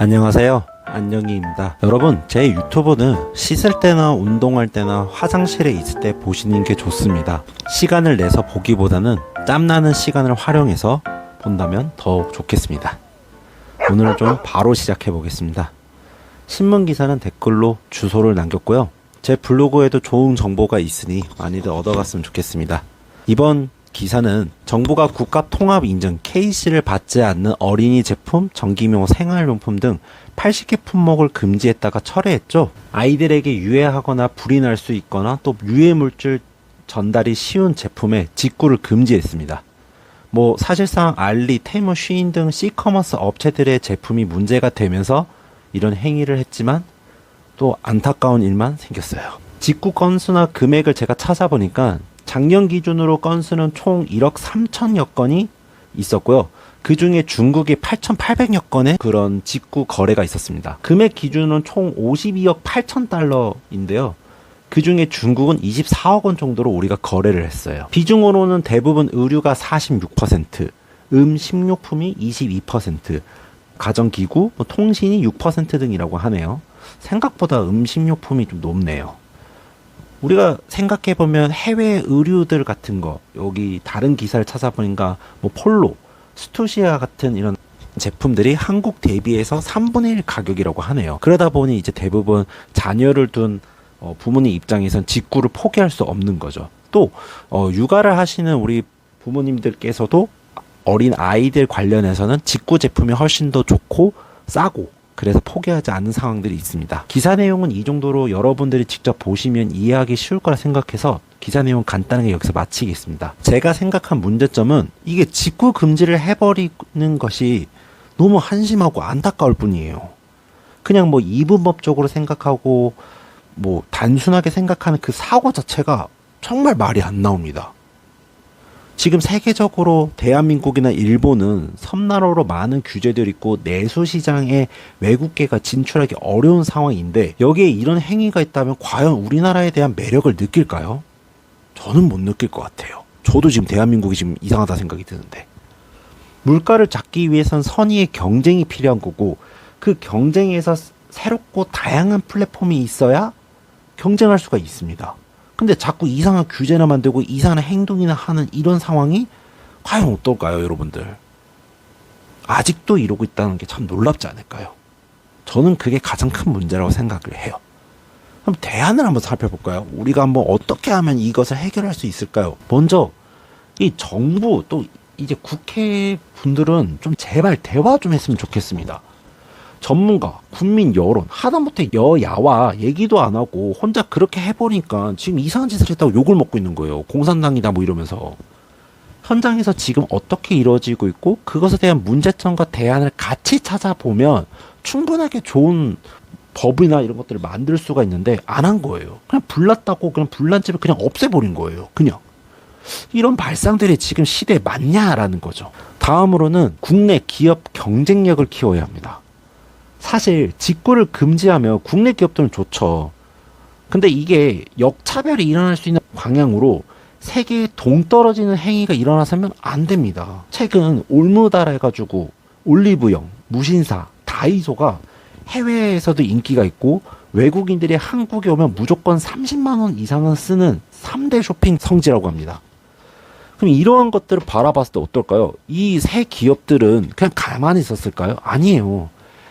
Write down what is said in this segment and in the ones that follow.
안녕하세요, 안녕이입니다. 여러분, 제 유튜브는 씻을 때나 운동할 때나 화장실에 있을 때 보시는 게 좋습니다. 시간을 내서 보기보다는 짬나는 시간을 활용해서 본다면 더욱 좋겠습니다. 오늘은 좀 바로 시작해 보겠습니다. 신문기사는 댓글로 주소를 남겼고요. 제 블로그에도 좋은 정보가 있으니 많이들 얻어갔으면 좋겠습니다. 이번 기사는 정부가 국가통합 인증 KC를 받지 않는 어린이 제품, 전기묘, 생활용품 등 80개 품목을 금지했다가 철회했죠. 아이들에게 유해하거나 불이 날 수 있거나 또 유해물질 전달이 쉬운 제품에 직구를 금지했습니다. 사실상 알리, 테무, 쉬인 등 C커머스 업체들의 제품이 문제가 되면서 이런 행위를 했지만 또 안타까운 일만 생겼어요. 직구 건수나 금액을 제가 찾아보니까 작년 기준으로 건수는 총 1억 3천여 건이 있었고요. 그 중에 중국이 8,800여 건의 그런 직구 거래가 있었습니다. 금액 기준은 총 52억 8천 달러인데요. 그 중에 중국은 24억 원 정도로 우리가 거래를 했어요. 비중으로는 대부분 의류가 46%, 식료품이 22%, 가전기구, 통신이 6% 등이라고 하네요. 생각보다 식료품이 좀 높네요. 우리가 생각해보면 해외 의류들 같은 거, 여기 다른 기사를 찾아보니까 폴로, 스투시아 같은 이런 제품들이 한국 대비해서 3분의 1 가격이라고 하네요. 그러다 보니 이제 대부분 자녀를 둔 부모님 입장에선 직구를 포기할 수 없는 거죠. 또 육아를 하시는 우리 부모님들께서도 어린 아이들 관련해서는 직구 제품이 훨씬 더 좋고 싸고 그래서 포기하지 않는 상황들이 있습니다. 기사 내용은 이 정도로 여러분들이 직접 보시면 이해하기 쉬울 거라 생각해서 기사 내용 간단하게 여기서 마치겠습니다. 제가 생각한 문제점은 이게 직구 금지를 해버리는 것이 너무 한심하고 안타까울 뿐이에요. 그냥 이분법적으로 생각하고 단순하게 생각하는 그 사고 자체가 정말 말이 안 나옵니다. 지금 세계적으로 대한민국이나 일본은 섬나라로 많은 규제들이 있고 내수시장에 외국계가 진출하기 어려운 상황인데 여기에 이런 행위가 있다면 과연 우리나라에 대한 매력을 느낄까요? 저는 못 느낄 것 같아요. 저도 지금 대한민국이 지금 이상하다 생각이 드는데 물가를 잡기 위해선 선의의 경쟁이 필요한 거고 그 경쟁에서 새롭고 다양한 플랫폼이 있어야 경쟁할 수가 있습니다. 근데 자꾸 이상한 규제나 만들고 이상한 행동이나 하는 이런 상황이 과연 어떨까요, 여러분들? 아직도 이러고 있다는 게 참 놀랍지 않을까요? 저는 그게 가장 큰 문제라고 생각을 해요. 그럼 대안을 한번 살펴볼까요? 우리가 한번 어떻게 하면 이것을 해결할 수 있을까요? 먼저 이 정부 또 이제 국회 분들은 좀 제발 대화 좀 했으면 좋겠습니다. 전문가, 국민 여론, 하다못해 여야와 얘기도 안 하고 혼자 그렇게 해보니까 지금 이상한 짓을 했다고 욕을 먹고 있는 거예요. 공산당이다 이러면서. 현장에서 지금 어떻게 이루어지고 있고 그것에 대한 문제점과 대안을 같이 찾아보면 충분하게 좋은 법이나 이런 것들을 만들 수가 있는데 안 한 거예요. 그냥 불났다고 그냥 불난 집을 그냥 없애버린 거예요. 그냥. 이런 발상들이 지금 시대에 맞냐라는 거죠. 다음으로는 국내 기업 경쟁력을 키워야 합니다. 사실 직구를 금지하면 국내 기업들은 좋죠. 근데 이게 역차별이 일어날 수 있는 방향으로 세계에 동떨어지는 행위가 일어나서면 안 됩니다. 최근 올무다라 해가지고 올리브영, 무신사, 다이소가 해외에서도 인기가 있고 외국인들이 한국에 오면 무조건 30만 원 이상은 쓰는 3대 쇼핑 성지라고 합니다. 그럼 이러한 것들을 바라봤을 때 어떨까요? 이 새 기업들은 그냥 가만히 있었을까요? 아니에요.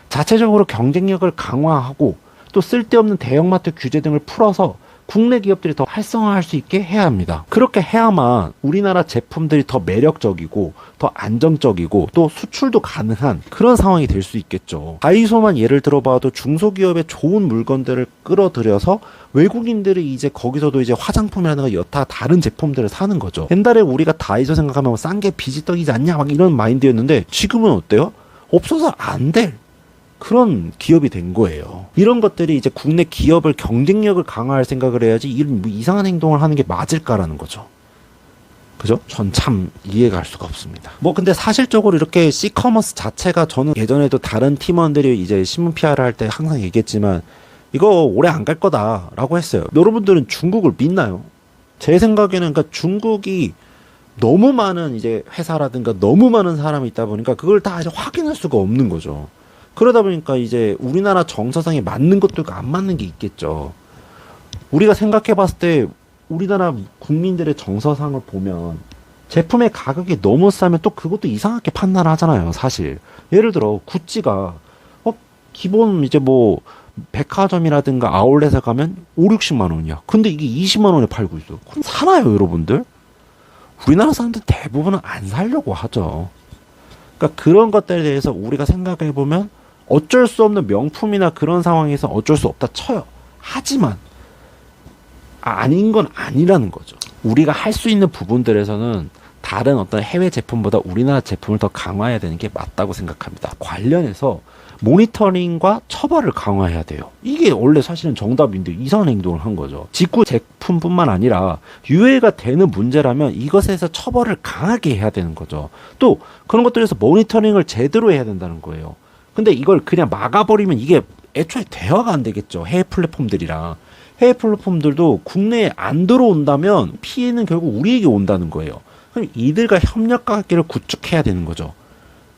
자체적으로 경쟁력을 강화하고 또 쓸데없는 대형마트 규제 등을 풀어서 국내 기업들이 더 활성화할 수 있게 해야 합니다. 그렇게 해야만 우리나라 제품들이 더 매력적이고 더 안정적이고 또 수출도 가능한 그런 상황이 될 수 있겠죠. 다이소만 예를 들어봐도 중소기업의 좋은 물건들을 끌어들여서 외국인들이 이제 거기서도 이제 화장품이라든가 여타 다른 제품들을 사는 거죠. 옛날에 우리가 다이소 생각하면 싼 게 비지떡이지 않냐 이런 마인드였는데 지금은 어때요? 없어서 안 될 그런 기업이 된 거예요. 이런 것들이 이제 국내 기업을 경쟁력을 강화할 생각을 해야지 이런 이상한 행동을 하는 게 맞을까라는 거죠. 그죠? 전 참 이해가 갈 수가 없습니다. 근데 사실적으로 이렇게 C커머스 자체가 저는 예전에도 다른 팀원들이 이제 신문 PR을 할 때 항상 얘기했지만 이거 오래 안 갈 거다라고 했어요. 여러분들은 중국을 믿나요? 제 생각에는 그러니까 중국이 너무 많은 이제 회사라든가 너무 많은 사람이 있다 보니까 그걸 다 이제 확인할 수가 없는 거죠. 그러다 보니까 이제 우리나라 정서상에 맞는 것도 있고 안 맞는 게 있겠죠. 우리가 생각해 봤을 때 우리나라 국민들의 정서상을 보면 제품의 가격이 너무 싸면 또 그것도 이상하게 판단을 하잖아요, 사실. 예를 들어 구찌가 기본 이제 뭐 백화점이라든가 아울렛에 가면 5, 60만 원이야. 근데 이게 20만 원에 팔고 있어. 그럼 사나요, 여러분들? 우리나라 사람들 대부분은 안 사려고 하죠. 그러니까 그런 것들에 대해서 우리가 생각해 보면 어쩔 수 없는 명품이나 그런 상황에서 어쩔 수 없다 쳐요. 하지만 아닌 건 아니라는 거죠. 우리가 할 수 있는 부분들에서는 다른 어떤 해외 제품보다 우리나라 제품을 더 강화해야 되는 게 맞다고 생각합니다. 관련해서 모니터링과 처벌을 강화해야 돼요. 이게 원래 사실은 정답인데 이상한 행동을 한 거죠. 직구 제품뿐만 아니라 유해가 되는 문제라면 이것에서 처벌을 강하게 해야 되는 거죠. 또 그런 것들에서 모니터링을 제대로 해야 된다는 거예요. 근데 이걸 그냥 막아버리면 이게 애초에 대화가 안 되겠죠. 해외 플랫폼들이랑. 해외 플랫폼들도 국내에 안 들어온다면 피해는 결국 우리에게 온다는 거예요. 그럼 이들과 협력 관계를 구축해야 되는 거죠.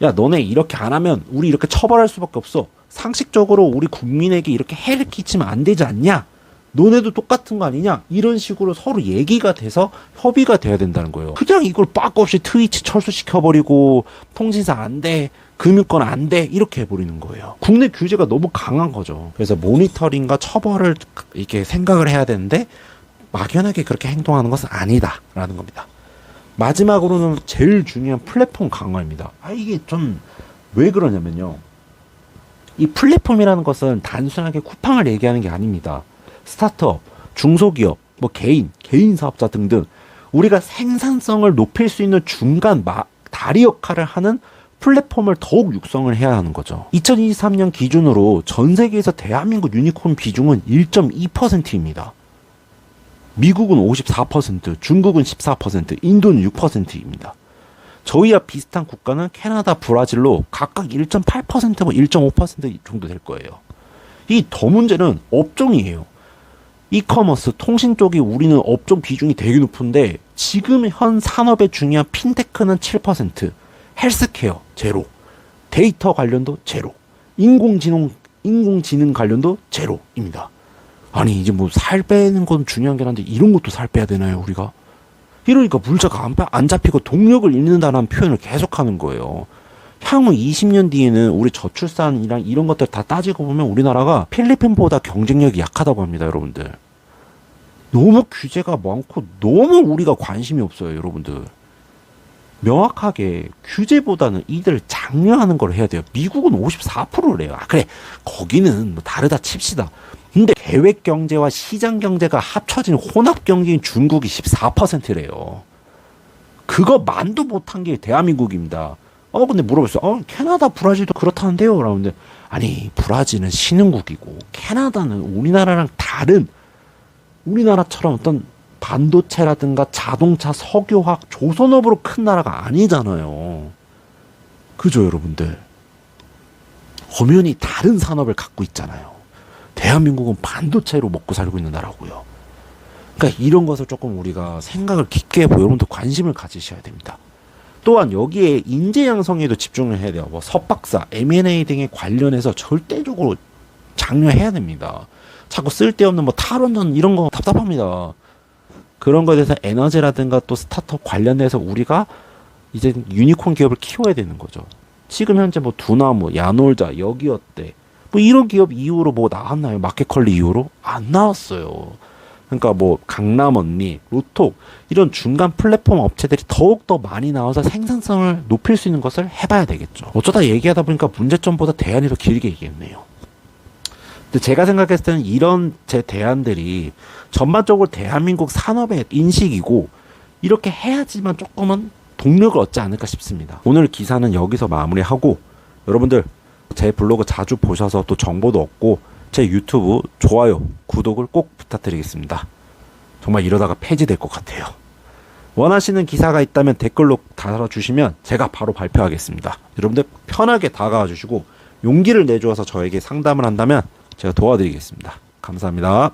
야, 너네 이렇게 안 하면 우리 이렇게 처벌할 수밖에 없어. 상식적으로 우리 국민에게 이렇게 해를 끼치면 안 되지 않냐? 너네도 똑같은 거 아니냐? 이런 식으로 서로 얘기가 돼서 협의가 돼야 된다는 거예요. 그냥 이걸 빠꾸 없이 트위치 철수시켜버리고 통신사 안 돼, 금융권 안 돼, 이렇게 해버리는 거예요. 국내 규제가 너무 강한 거죠. 그래서 모니터링과 처벌을 이렇게 생각을 해야 되는데 막연하게 그렇게 행동하는 것은 아니다라는 겁니다. 마지막으로는 제일 중요한 플랫폼 강화입니다. 이게 좀 왜 그러냐면요. 이 플랫폼이라는 것은 단순하게 쿠팡을 얘기하는 게 아닙니다. 스타트업, 중소기업, 뭐 개인 사업자 등등 우리가 생산성을 높일 수 있는 중간 다리 역할을 하는 플랫폼을 더욱 육성을 해야 하는 거죠. 2023년 기준으로 전 세계에서 대한민국 유니콘 비중은 1.2%입니다. 미국은 54%, 중국은 14%, 인도는 6%입니다. 저희와 비슷한 국가는 캐나다, 브라질로 각각 1.8%, 뭐 1.5% 정도 될 거예요. 이 더 문제는 업종이에요. 이커머스, 통신 쪽이 우리는 업종 비중이 되게 높은데 지금 현 산업에 중요한 핀테크는 7%, 헬스케어 제로, 데이터 관련도 제로, 인공지능 관련도 제로입니다. 아니 이제 뭐 살 빼는 건 중요한 게 한데 이런 것도 살 빼야 되나요 우리가? 이러니까 물자가 안 잡히고 동력을 잃는다는 표현을 계속하는 거예요. 향후 20년 뒤에는 우리 저출산이랑 이런 것들 다 따지고 보면 우리나라가 필리핀보다 경쟁력이 약하다고 합니다, 여러분들. 너무 규제가 많고 너무 우리가 관심이 없어요, 여러분들. 명확하게 규제보다는 이들 장려하는 걸 해야 돼요. 미국은 54%래요. 그래, 거기는 뭐 다르다 칩시다. 근데 계획 경제와 시장 경제가 합쳐진 혼합 경제인 중국이 14%래요. 그거 만도 못한 게 대한민국입니다. 근데 물어봤어요. 캐나다, 브라질도 그렇다는데요? 라는데, 아니, 브라질은 신흥국이고, 캐나다는 우리나라랑 다른, 우리나라처럼 어떤 반도체라든가 자동차, 석유화학, 조선업으로 큰 나라가 아니잖아요. 그죠, 여러분들? 엄연히 다른 산업을 갖고 있잖아요. 대한민국은 반도체로 먹고 살고 있는 나라고요. 그러니까 이런 것을 조금 우리가 생각을 깊게 해보고 여러분도 관심을 가지셔야 됩니다. 또한 여기에 인재 양성에도 집중을 해야 돼요. 뭐 석박사, M&A 등에 관련해서 절대적으로 장려해야 됩니다. 자꾸 쓸데없는 뭐 탈원전 이런 거 답답합니다. 그런 것에 대해서 에너지라든가 또 스타트업 관련해서 우리가 이제 유니콘 기업을 키워야 되는 거죠. 지금 현재 뭐 두나무, 야놀자, 여기어때 뭐 이런 기업 이후로 뭐 나왔나요? 마켓컬리 이후로? 안 나왔어요. 그러니까 뭐 강남언니, 로톡 이런 중간 플랫폼 업체들이 더욱더 많이 나와서 생산성을 높일 수 있는 것을 해봐야 되겠죠. 어쩌다 얘기하다 보니까 문제점보다 대안이 더 길게 얘기했네요. 근데 제가 생각했을 때는 이런 제 대안들이 전반적으로 대한민국 산업의 인식이고 이렇게 해야지만 조금은 동력을 얻지 않을까 싶습니다. 오늘 기사는 여기서 마무리하고 여러분들 제 블로그 자주 보셔서 또 정보도 얻고 제 유튜브 좋아요, 구독을 꼭 부탁드리겠습니다. 정말 이러다가 폐지될 것 같아요. 원하시는 기사가 있다면 댓글로 달아주시면 제가 바로 발표하겠습니다. 여러분들 편하게 다가와 주시고 용기를 내주어서 저에게 상담을 한다면 제가 도와드리겠습니다. 감사합니다.